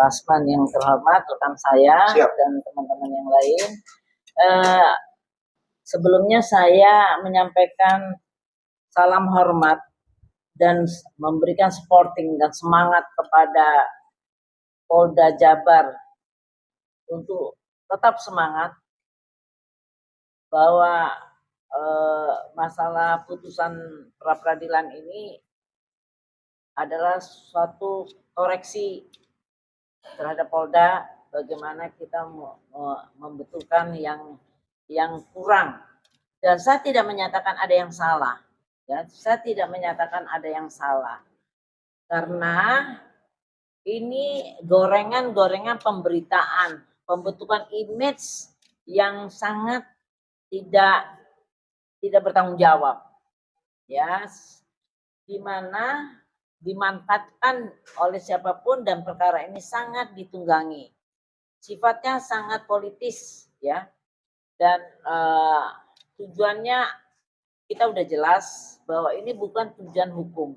Rasman yang terhormat, rekan saya dan teman-teman yang lain. Sebelumnya saya menyampaikan salam hormat dan memberikan supporting dan semangat kepada Polda Jabar untuk tetap semangat bahwa masalah putusan pra-peradilan ini adalah suatu koreksi terhadap Polda, bagaimana kita membetulkan yang kurang. Dan saya tidak menyatakan ada yang salah, ya, saya tidak menyatakan ada yang salah, karena ini gorengan-gorengan pemberitaan, pembentukan image yang sangat tidak bertanggung jawab, ya, di mana dimanfaatkan oleh siapapun dan perkara ini sangat ditunggangi. Sifatnya sangat politis, ya. Dan tujuannya kita udah jelas bahwa ini bukan tujuan hukum.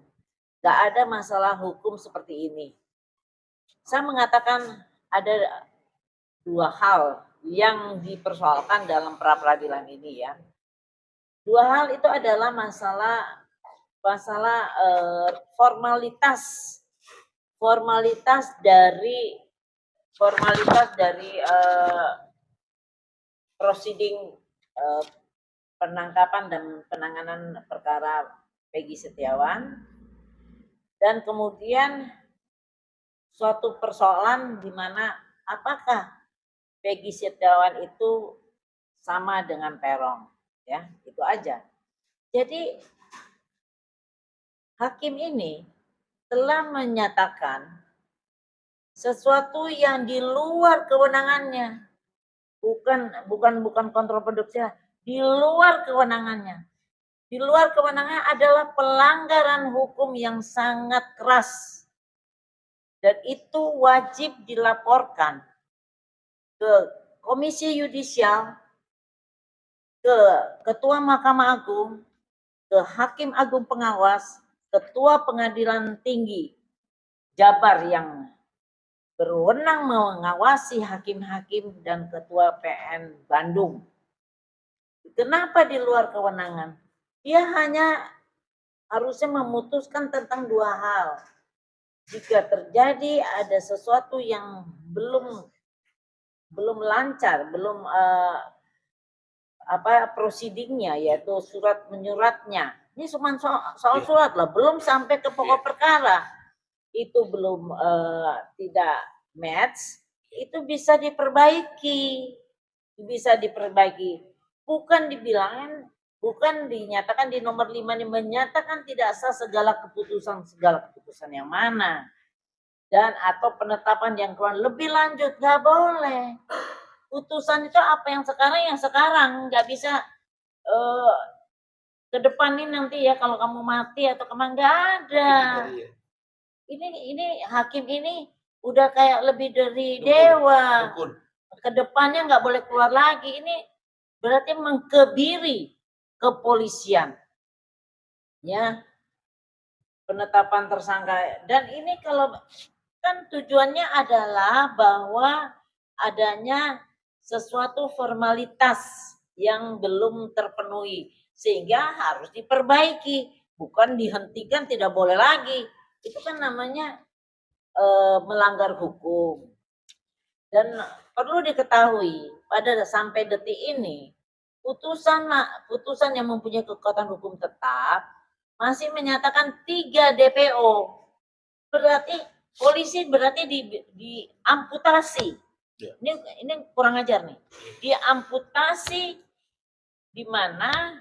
Gak ada masalah hukum seperti ini. Saya mengatakan ada dua hal yang dipersoalkan dalam pra-peradilan ini, ya. Dua hal itu adalah masalah formalitas dari proceeding penangkapan dan penanganan perkara Peggy Setiawan, dan kemudian suatu persoalan di mana apakah Peggy Setiawan itu sama dengan Peron, ya, itu aja. Jadi hakim ini telah menyatakan sesuatu yang di luar kewenangannya, bukan kontroversial, di luar kewenangannya. Di luar kewenangannya adalah pelanggaran hukum yang sangat keras, dan itu wajib dilaporkan ke Komisi Yudisial, ke Ketua Mahkamah Agung, ke Hakim Agung Pengawas, Ketua Pengadilan Tinggi Jabar yang berwenang mengawasi hakim-hakim, dan Ketua PN Bandung. Kenapa di luar kewenangan? Dia hanya harusnya memutuskan tentang dua hal. Jika terjadi ada sesuatu yang belum lancar, belum proceedingnya, yaitu surat menyuratnya. Ini cuma soal surat lah, belum sampai ke pokok perkara. Itu belum tidak match, itu bisa diperbaiki. Bukan dinyatakan di nomor 5 ini menyatakan tidak sah segala keputusan yang mana, dan atau penetapan yang kurang lebih lanjut, nggak boleh. Putusan itu apa yang sekarang, nggak bisa ke depan ini nanti ya kalau kamu mati atau kemana, nggak ada. Ini hakim ini udah kayak lebih dari dewa. Ke depannya nggak boleh keluar lagi. Ini berarti mengkebiri kepolisian, ya, penetapan tersangka. Dan ini kalau kan tujuannya adalah bahwa adanya sesuatu formalitas yang belum terpenuhi, sehingga harus diperbaiki, bukan dihentikan, tidak boleh lagi. Itu kan namanya melanggar hukum. Dan perlu diketahui pada sampai detik ini putusan yang mempunyai kekuatan hukum tetap masih menyatakan 3 DPO. Berarti polisi diamputasi. Ini kurang ajar nih. Diamputasi di mana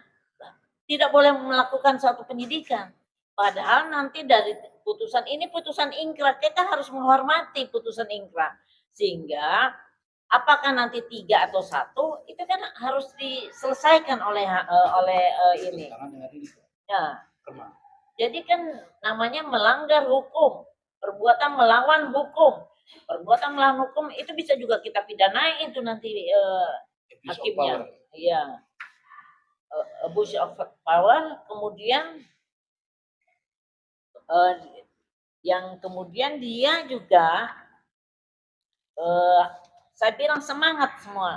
tidak boleh melakukan suatu penyidikan. Padahal nanti dari putusan ini putusan ingkrah, kita harus menghormati putusan ingkrah, sehingga Apakah nanti 3 atau 1 itu kan harus diselesaikan oleh ini. Ya. Jadi kan namanya melanggar hukum, perbuatan melawan hukum. Perbuatan melawan hukum itu bisa juga kita pidanai itu nanti hakimnya. Iya. Abuse of power, kemudian yang kemudian dia juga saya bilang semangat semua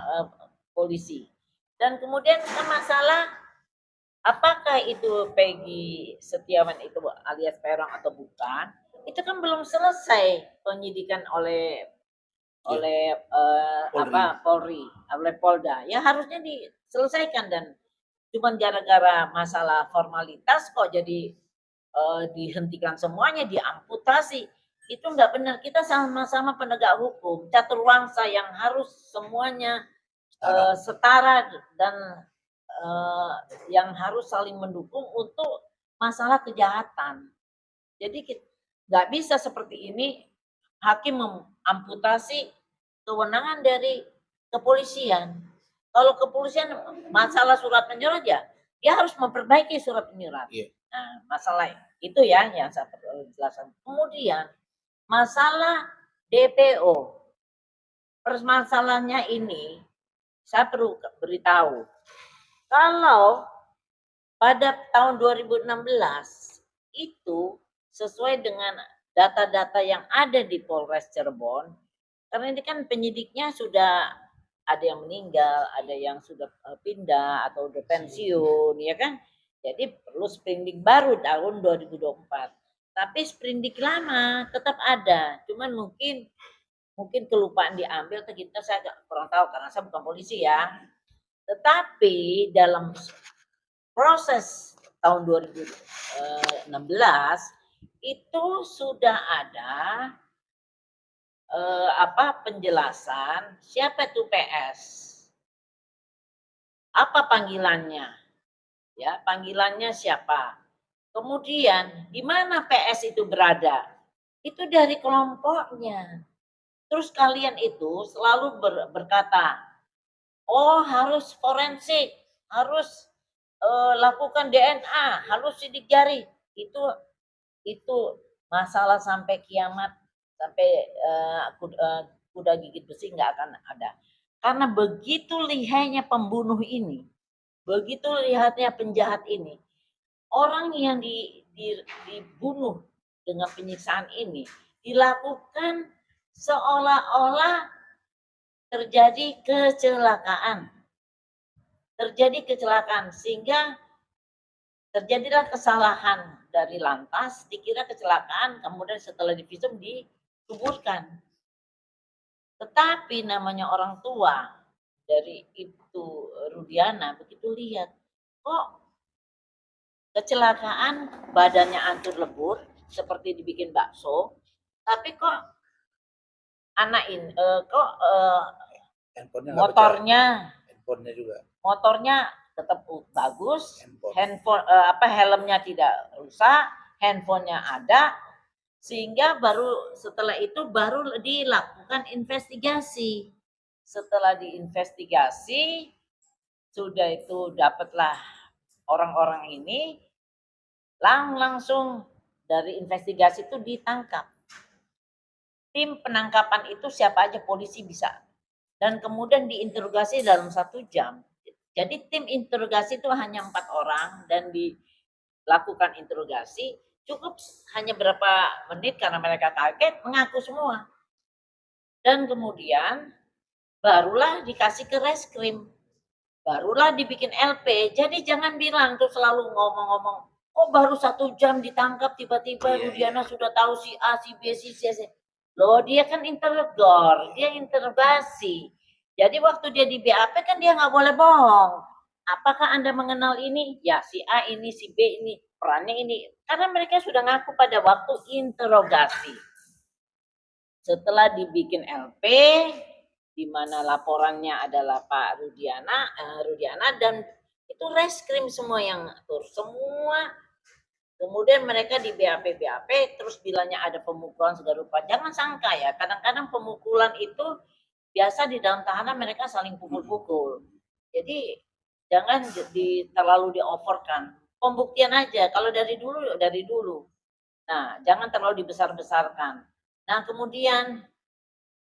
polisi. Dan kemudian masalah apakah itu Peggy Setiawan itu alias Peron atau bukan? Itu kan belum selesai penyidikan oleh Polri, oleh Polda. Ya harusnya diselesaikan dan cuma gara-gara masalah formalitas kok jadi dihentikan semuanya, diamputasi. Itu nggak benar. Kita sama-sama penegak hukum, catur wangsa yang harus semuanya setara dan yang harus saling mendukung untuk masalah kejahatan. Jadi nggak bisa seperti ini hakim mengamputasi kewenangan dari kepolisian. Kalau kepolisian masalah surat menyurat ya, dia harus memperbaiki surat menyurat. Yeah. Nah, masalah itu ya yang saya perlu jelaskan. Kemudian masalah DPO. Permasalahannya ini saya perlu beritahu. Kalau pada tahun 2016 itu sesuai dengan data-data yang ada di Polres Cirebon, karena ini kan penyidiknya sudah ada yang meninggal, ada yang sudah pindah atau udah pensiun, ya kan? Jadi perlu sprindik baru tahun 2024. Tapi sprindik lama tetap ada, cuman mungkin kelupaan diambil, kita saya kurang tahu karena saya bukan polisi ya. Tetapi dalam proses tahun 2016 itu sudah ada penjelasan siapa itu PS, apa panggilannya, ya panggilannya siapa, kemudian di mana PS itu berada, itu dari kelompoknya. Terus kalian itu selalu berkata, oh harus forensik, harus lakukan DNA, harus sidik jari. Itu masalah sampai kiamat, sampai kuda gigit besi nggak akan ada. Karena begitu lihainya pembunuh ini, begitu lihatnya penjahat ini, orang yang dibunuh dengan penyiksaan ini dilakukan seolah-olah terjadi kecelakaan. Sehingga terjadilah kesalahan dari lantas, dikira kecelakaan, kemudian setelah divisum dikuburkan. Tetapi namanya orang tua dari Ibtu Rudiana begitu lihat, kok kecelakaan badannya hancur lebur seperti dibikin bakso, tapi kok anak ini motornya tetap bagus, helmnya tidak rusak, handphonenya ada, sehingga baru setelah itu baru dilakukan investigasi. Setelah diinvestigasi, sudah itu dapatlah orang-orang ini, langsung dari investigasi itu ditangkap. Tim penangkapan itu siapa aja polisi bisa. Dan kemudian diinterogasi dalam 1 jam. Jadi tim interogasi itu hanya 4 orang dan dilakukan interogasi cukup hanya berapa menit karena mereka kaget mengaku semua. Dan kemudian barulah dikasih ke reskrim. Barulah dibikin LP. Jadi jangan bilang tuh selalu ngomong-ngomong, kok baru 1 jam ditangkap tiba-tiba Rudiana sudah tahu si A, si B, si C. Loh dia kan interogor, dia interogasi. Jadi waktu dia di BAP kan dia nggak boleh bohong. Apakah Anda mengenal ini? Ya si A ini, si B ini, perannya ini. Karena mereka sudah ngaku pada waktu interogasi. Setelah dibikin LP, di mana laporannya adalah Pak Rudiana dan itu reskrim semua yang ngatur semua. Kemudian mereka di BAP terus bilangnya ada pemukulan segala rupa. Jangan sangka ya, kadang-kadang pemukulan itu biasa di dalam tahanan mereka saling pukul-pukul. Jadi jangan terlalu di-overkan. Pembuktian aja, kalau dari dulu, dari dulu. Nah, jangan terlalu dibesar-besarkan. Nah, kemudian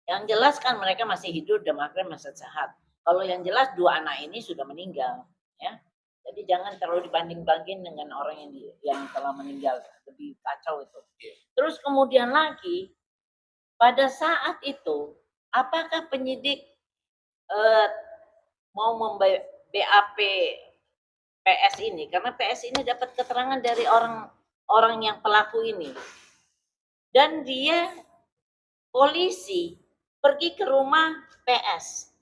yang jelas kan mereka masih hidup dan mereka masih sehat. Kalau yang jelas 2 anak ini sudah meninggal, ya. Jadi jangan terlalu dibanding-bandingin dengan orang yang telah meninggal, lebih kacau itu. Terus kemudian lagi, pada saat itu, apakah penyidik mau BAP PS ini? Karena PS ini dapat keterangan dari orang yang pelaku ini. Dan dia polisi pergi ke rumah PS.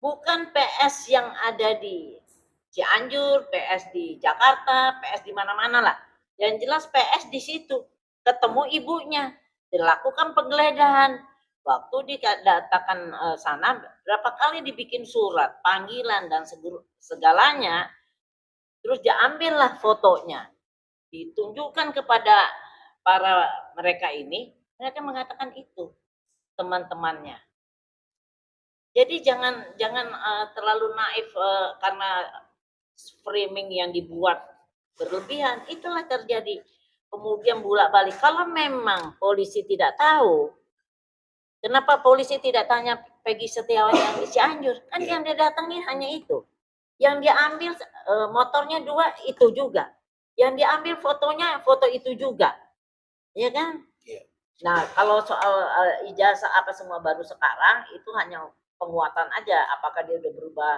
Bukan PS yang ada di Cianjur, PS di Jakarta, PS di mana-mana lah. Yang jelas PS di situ. Ketemu ibunya, dilakukan penggeledahan. Waktu dikatakan sana, berapa kali dibikin surat, panggilan dan segalanya. Terus diambillah fotonya, ditunjukkan kepada para mereka ini, mereka mengatakan itu teman-temannya. Jadi jangan terlalu naif karena framing yang dibuat berlebihan, itulah terjadi. Kemudian bolak-balik. Kalau memang polisi tidak tahu, kenapa polisi tidak tanya Peggy Setiawan yang di Cianjur? Kan yang dia datangi hanya itu. Yang dia ambil motornya 2 itu juga. Yang diambil fotonya foto itu juga. Ya kan? Nah, kalau soal ijazah apa semua baru sekarang, itu hanya penguatan aja. Apakah dia udah berubah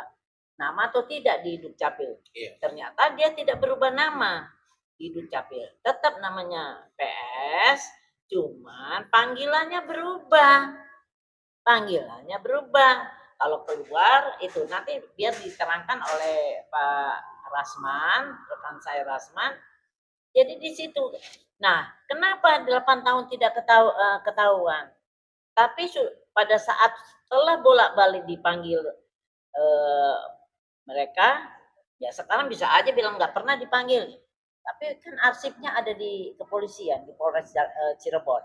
nama atau tidak di Dukcapil. Ternyata dia tidak berubah nama di Dukcapil. Tetap namanya PS, cuman panggilannya berubah. Panggilannya berubah. Kalau keluar itu nanti biar diterangkan oleh Pak Rasman, rekan saya Rasman. Jadi di situ. Nah, kenapa 8 tahun tidak ketahuan? Tapi pada saat setelah bolak-balik dipanggil mereka, ya sekarang bisa aja bilang nggak pernah dipanggil. Tapi kan arsipnya ada di kepolisian, di Polres Cirebon.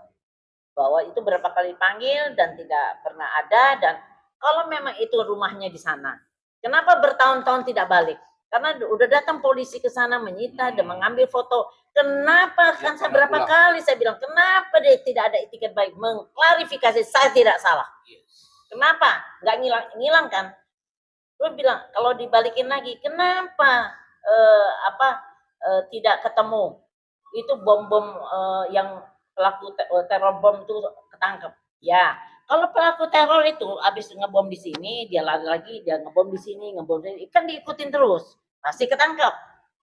Bahwa itu berapa kali panggil dan tidak pernah ada, dan kalau memang itu rumahnya di sana, kenapa bertahun-tahun tidak balik? Karena udah datang polisi ke sana menyita dan mengambil foto. Kenapa? Kan saya berapa kali saya bilang, kenapa dia tidak ada etiket baik mengklarifikasi saya tidak salah. Kenapa? Nggak ngilang kan? Terus bilang kalau dibalikin lagi, kenapa tidak ketemu? Itu bom-bom yang pelaku teror bom itu ketangkep. Ya, kalau pelaku teror itu habis ngebom di sini, dia lari lagi, dia ngebom di sini, ngebom di sini, kan diikutin terus, pasti ketangkep.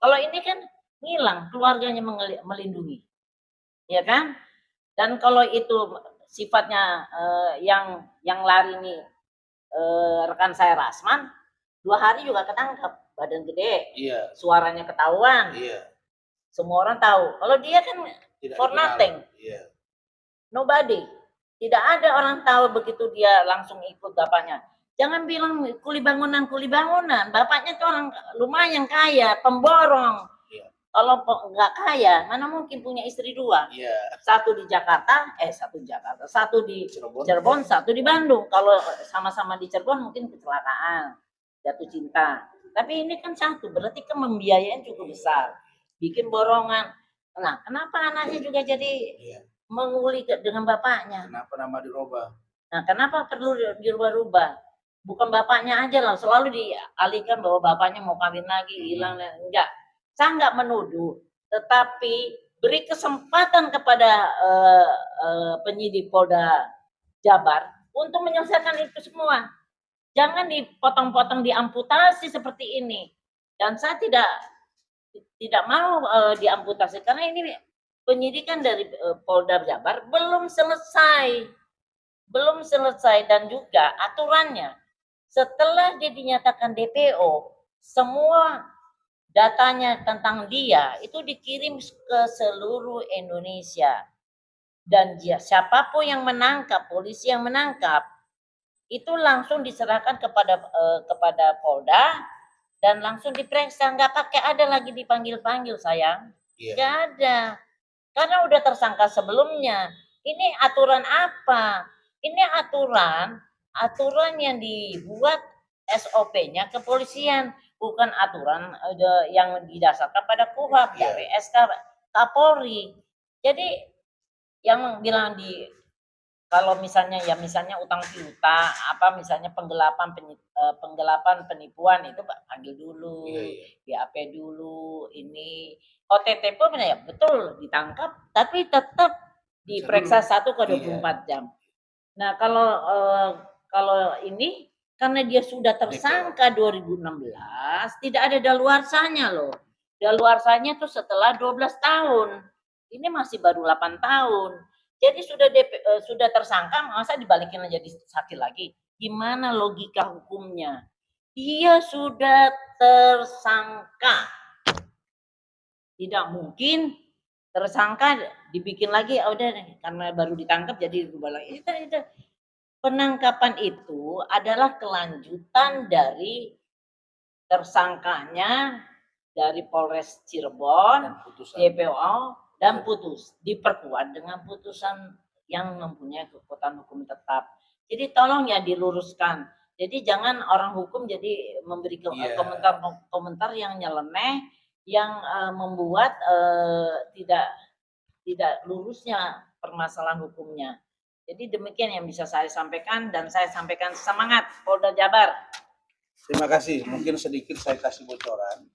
Kalau ini kan ngilang, keluarganya melindungi, ya kan? Dan kalau itu sifatnya yang lari nih rekan saya Rasman, 2 hari juga ketangkep, badan gede, suaranya ketahuan, semua orang tahu. Kalau dia kan for nothing, nobody, tidak ada orang tahu begitu dia langsung ikut bapaknya. Jangan bilang kuli bangunan, bapaknya tuh orang lumayan kaya, pemborong. Kalau nggak kaya, mana mungkin punya istri 2? Satu di Jakarta, satu di Cirebon, satu di Bandung. Kalau sama-sama di Cirebon mungkin kecelakaan, jatuh cinta. Tapi ini kan satu, berarti kan membiayain cukup besar, bikin borongan. Nah, kenapa anaknya juga jadi menguli dengan bapaknya? Kenapa nama dirubah? Nah, kenapa perlu dirubah-rubah? Bukan bapaknya aja lah, selalu dialihkan bahwa bapaknya mau kawin lagi, hilang, enggak. Saya nggak menuduh, tetapi beri kesempatan kepada penyidik Polda Jabar untuk menyelesaikan itu semua. Jangan dipotong-potong, diamputasi seperti ini. Dan saya tidak mau diamputasi karena ini penyidikan dari Polda Jabar belum selesai, dan juga aturannya setelah dia dinyatakan DPO, semua datanya tentang dia itu dikirim ke seluruh Indonesia, dan siapapun yang menangkap, polisi yang menangkap itu langsung diserahkan kepada Polda dan langsung diperiksa, nggak pakai ada lagi dipanggil-panggil sayang, nggak ada, karena udah tersangka sebelumnya. Ini aturan apa? Ini aturan aturan yang dibuat SOP-nya kepolisian, bukan aturan yang didasarkan pada KUHP dari SK Kapolri. Jadi yang bilang kalau misalnya utang piutang, apa misalnya penggelapan penipuan itu panggil dulu, BAP dulu, ini OTT pun ya betul ditangkap, tapi tetap diperiksa 1 ke 24 jam. Nah kalau ini karena dia sudah tersangka 2016, tidak ada daluarsanya loh. Daluarsanya tuh setelah 12 tahun. Ini masih baru 8 tahun. Jadi sudah tersangka, masa dibalikin jadi sakit lagi? Gimana logika hukumnya? Dia sudah tersangka. Tidak mungkin tersangka dibikin lagi, udah karena baru ditangkap jadi berubah lagi. Itu penangkapan itu adalah kelanjutan dari tersangkanya dari Polres Cirebon, DPO dan putus, diperkuat dengan putusan yang mempunyai kekuatan hukum tetap. Jadi tolong ya diluruskan. Jadi jangan orang hukum jadi memberi komentar yang nyeleneh, yang membuat tidak lurusnya permasalahan hukumnya. Jadi demikian yang bisa saya sampaikan, dan saya sampaikan semangat Polda Jabar. Terima kasih. Mungkin sedikit saya kasih bocoran.